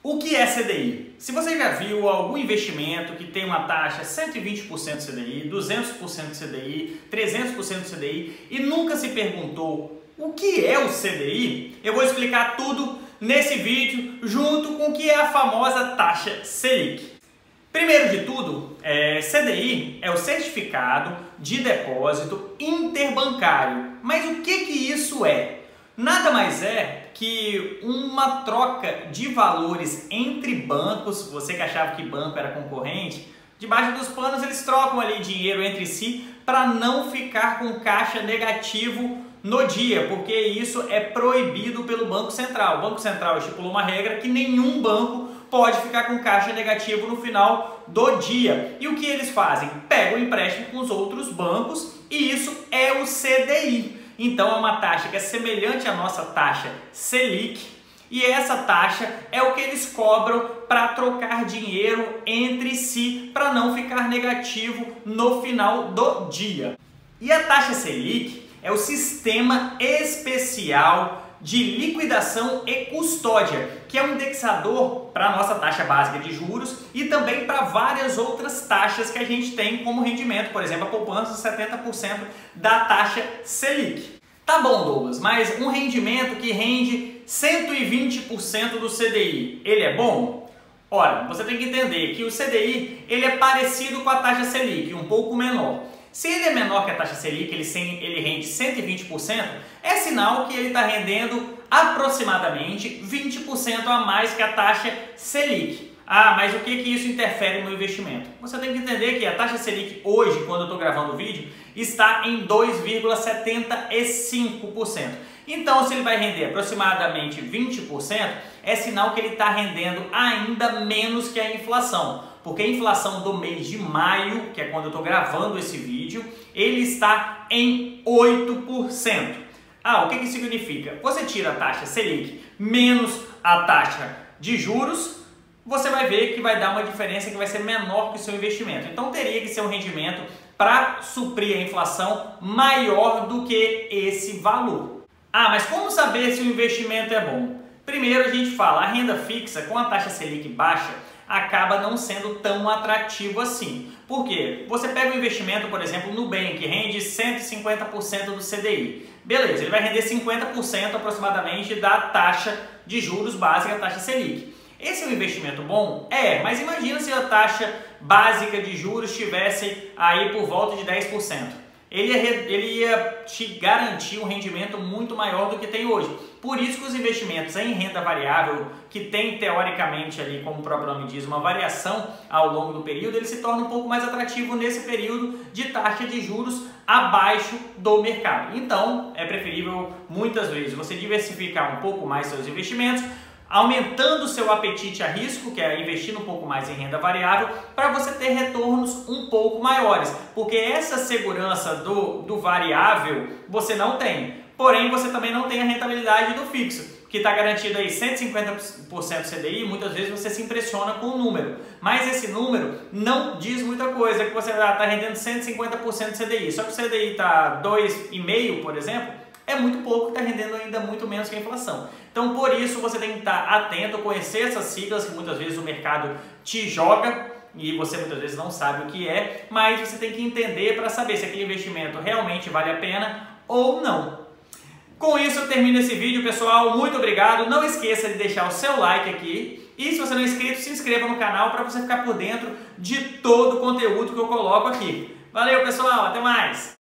O que é CDI? Se você já viu algum investimento que tem uma taxa 120% CDI, 200% CDI, 300% CDI e nunca se perguntou o que é o CDI, eu vou explicar tudo nesse vídeo junto com o que é a famosa taxa Selic. Primeiro de tudo, CDI é o Certificado de Depósito Interbancário. Mas o que isso é? Nada mais é que uma troca de valores entre bancos. Você que achava que banco era concorrente, debaixo dos panos eles trocam ali dinheiro entre si para não ficar com caixa negativo no dia, porque isso é proibido pelo Banco Central. O Banco Central estipulou uma regra que nenhum banco pode ficar com caixa negativo no final do dia. E o que eles fazem? Pegam o empréstimo com os outros bancos e isso é o CDI. Então é uma taxa que é semelhante à nossa taxa Selic e essa taxa é o que eles cobram para trocar dinheiro entre si para não ficar negativo no final do dia. E a taxa Selic é o Sistema Especial de Liquidação e Custódia, que é um indexador para a nossa taxa básica de juros e também para várias outras taxas que a gente tem como rendimento, por exemplo, a poupança 70% da taxa Selic. Tá bom, Douglas, mas um rendimento que rende 120% do CDI, ele é bom? Ora, você tem que entender que o CDI ele é parecido com a taxa Selic, um pouco menor. Se ele é menor que a taxa Selic, ele rende 120%, é sinal que ele está rendendo aproximadamente 20% a mais que a taxa Selic. Ah, mas o que isso interfere no investimento? Você tem que entender que a taxa Selic hoje, quando eu estou gravando o vídeo, está em 2,75%. Então, se ele vai render aproximadamente 20%, é sinal que ele está rendendo ainda menos que a inflação. Porque a inflação do mês de maio, que é quando eu estou gravando esse vídeo, ele está em 8%. Ah, o que significa? Você tira a taxa Selic menos a taxa de juros, você vai ver que vai dar uma diferença que vai ser menor que o seu investimento. Então teria que ser um rendimento para suprir a inflação maior do que esse valor. Ah, mas como saber se o investimento é bom? Primeiro a gente fala, a renda fixa com a taxa Selic baixa acaba não sendo tão atrativo assim. Por quê? Você pega um investimento, por exemplo, no Nubank, que rende 150% do CDI. Beleza, ele vai render 50% aproximadamente da taxa de juros básica, a taxa Selic. Esse é um investimento bom? É, mas imagina se a taxa básica de juros estivesse aí por volta de 10%. Ele ia te garantir um rendimento muito maior do que tem hoje. Por isso que os investimentos em renda variável, que tem teoricamente ali, como o próprio nome diz, uma variação ao longo do período, ele se torna um pouco mais atrativo nesse período de taxa de juros abaixo do mercado. Então, é preferível muitas vezes você diversificar um pouco mais seus investimentos, aumentando o seu apetite a risco, que é investir um pouco mais em renda variável, para você ter retornos um pouco maiores, porque essa segurança do variável você não tem, porém você também não tem a rentabilidade do fixo, que está garantido aí 150% CDI, muitas vezes você se impressiona com o número, mas esse número não diz muita coisa, que você está rendendo 150% CDI, só que o CDI está 2,5%, por exemplo, é muito pouco, está rendendo ainda muito menos que a inflação. Então, por isso, você tem que estar atento, conhecer essas siglas que muitas vezes o mercado te joga e você muitas vezes não sabe o que é, mas você tem que entender para saber se aquele investimento realmente vale a pena ou não. Com isso, eu termino esse vídeo, pessoal. Muito obrigado. Não esqueça de deixar o seu like aqui e, se você não é inscrito, se inscreva no canal para você ficar por dentro de todo o conteúdo que eu coloco aqui. Valeu, pessoal. Até mais!